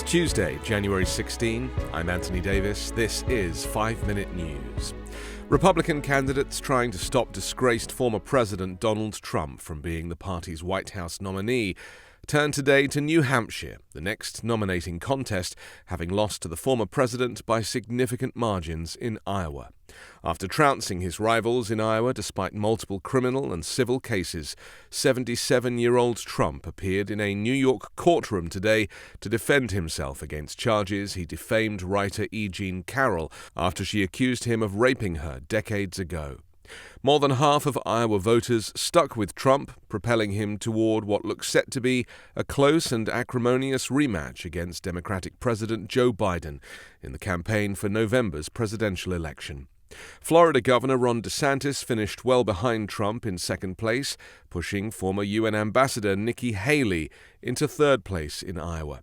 Tuesday, January 16. I'm Anthony Davis. This is 5-Minute News. Republican candidates trying to stop disgraced former President Donald Trump from being the party's White House nominee turn today to New Hampshire, the next nominating contest, having lost to the former president by significant margins in Iowa. After trouncing his rivals in Iowa despite multiple criminal and civil cases, 77-year-old Trump appeared in a New York courtroom today to defend himself against charges he defamed writer E. Jean Carroll after she accused him of raping her decades ago. More than half of Iowa voters stuck with Trump, propelling him toward what looks set to be a close and acrimonious rematch against Democratic President Joe Biden in the campaign for November's presidential election. Florida Governor Ron DeSantis finished well behind Trump in second place, pushing former UN Ambassador Nikki Haley into third place in Iowa.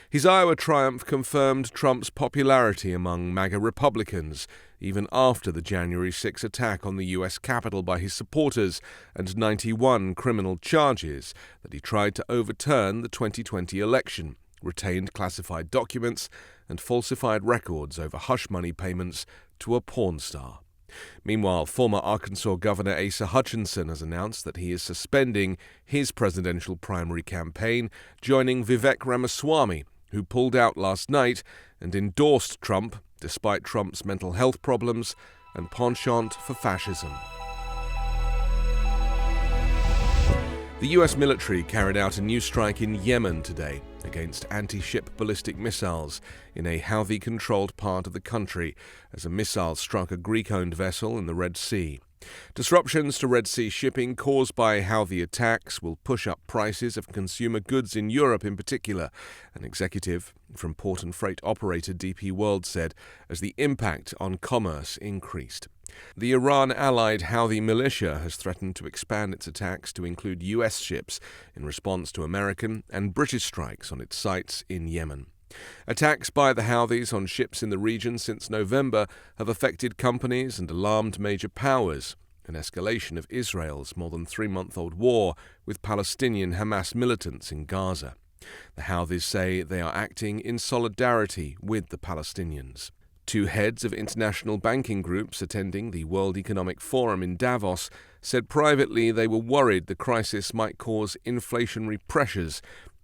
His Iowa triumph confirmed Trump's popularity among MAGA Republicans, even after the January 6 attack on the U.S. Capitol by his supporters and 91 criminal charges that he tried to overturn the 2020 election, retained classified documents, and falsified records over hush money payments to a porn star. Meanwhile, former Arkansas Governor Asa Hutchinson has announced that he is suspending his presidential primary campaign, joining Vivek Ramaswamy, who pulled out last night and endorsed Trump despite Trump's mental health problems and penchant for fascism. The U.S. military carried out a new strike in Yemen today against anti-ship ballistic missiles in a Houthi-controlled part of the country as a missile struck a Greek-owned vessel in the Red Sea. Disruptions to Red Sea shipping caused by Houthi attacks will push up prices of consumer goods in Europe in particular, an executive from port and freight operator DP World said, as the impact on commerce increased. The Iran-allied Houthi militia has threatened to expand its attacks to include U.S. ships in response to American and British strikes on its sites in Yemen. Attacks by the Houthis on ships in the region since November have affected companies and alarmed major powers, an escalation of Israel's more than 3-month-old war with Palestinian Hamas militants in Gaza. The Houthis say they are acting in solidarity with the Palestinians. Two heads of international banking groups attending the World Economic Forum in Davos said privately they were worried the crisis might cause inflationary pressures,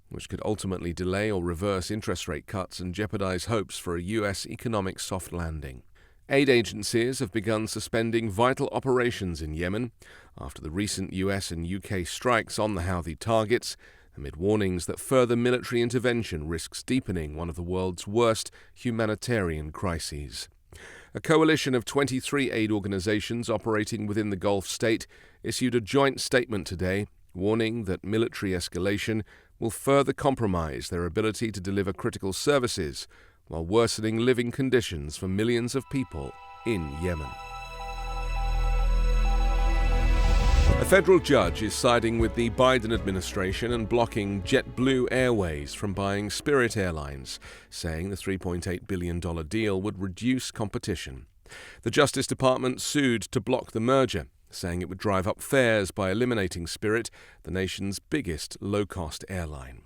which could ultimately delay or reverse interest rate cuts and jeopardize hopes for a U.S. economic soft landing. Aid agencies have begun suspending vital operations in Yemen after the recent U.S. and U.K. strikes on the Houthi targets, amid warnings that further military intervention risks deepening one of the world's worst humanitarian crises. A coalition of 23 aid organizations operating within the Gulf state issued a joint statement today, warning that military escalation will further compromise their ability to deliver critical services while worsening living conditions for millions of people in Yemen. A federal judge is siding with the Biden administration and blocking JetBlue Airways from buying Spirit Airlines, saying the $3.8 billion deal would reduce competition. The Justice Department sued to block the merger, saying it would drive up fares by eliminating Spirit, the nation's biggest low-cost airline.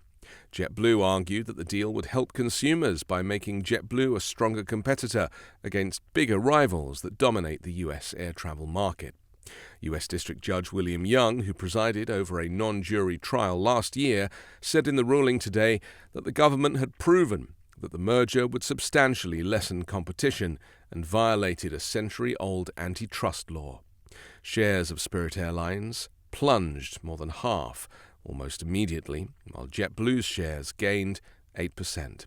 JetBlue argued that the deal would help consumers by making JetBlue a stronger competitor against bigger rivals that dominate the U.S. air travel market. U.S. District Judge William Young, who presided over a non-jury trial last year, said in the ruling today that the government had proven that the merger would substantially lessen competition and violated a century-old antitrust law. Shares of Spirit Airlines plunged more than half almost immediately, while JetBlue's shares gained 8%.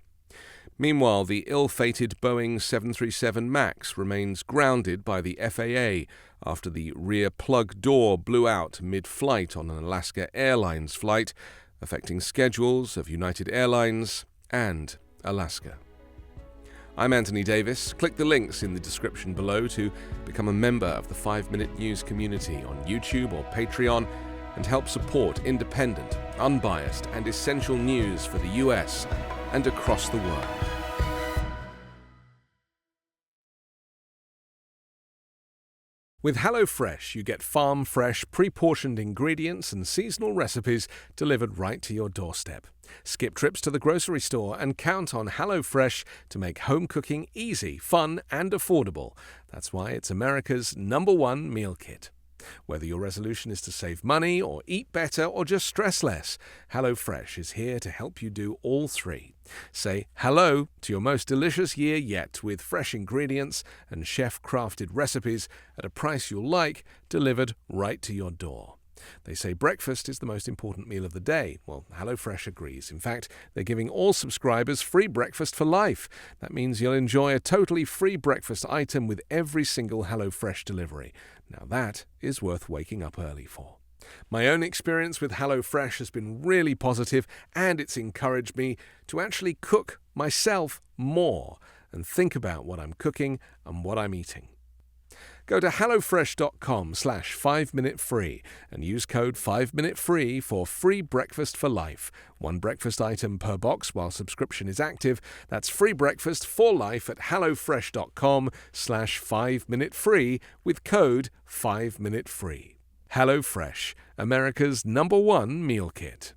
Meanwhile, the ill-fated Boeing 737 MAX remains grounded by the FAA after the rear plug door blew out mid-flight on an Alaska Airlines flight, affecting schedules of United Airlines and Alaska. I'm Anthony Davis. Click the links in the description below to become a member of the 5-Minute News community on YouTube or Patreon and help support independent, unbiased, and essential news for the US and across the world. With HelloFresh, you get farm-fresh, pre-portioned ingredients and seasonal recipes delivered right to your doorstep. Skip trips to the grocery store and count on HelloFresh to make home cooking easy, fun, and affordable. That's why it's America's #1 meal kit. Whether your resolution is to save money or eat better or just stress less, HelloFresh is here to help you do all three. Say hello to your most delicious year yet with fresh ingredients and chef-crafted recipes at a price you'll like, delivered right to your door. They say breakfast is the most important meal of the day. Well, HelloFresh agrees. In fact, they're giving all subscribers free breakfast for life. That means you'll enjoy a totally free breakfast item with every single HelloFresh delivery. Now that is worth waking up early for. My own experience with HelloFresh has been really positive, and it's encouraged me to actually cook myself more and think about what I'm cooking and what I'm eating. Go to hellofresh.com/5minutefree and use code 5minutefree for free breakfast for life. One breakfast item per box while subscription is active. That's free breakfast for life at hellofresh.com/5minutefree with code 5minutefree. HelloFresh, America's #1 meal kit.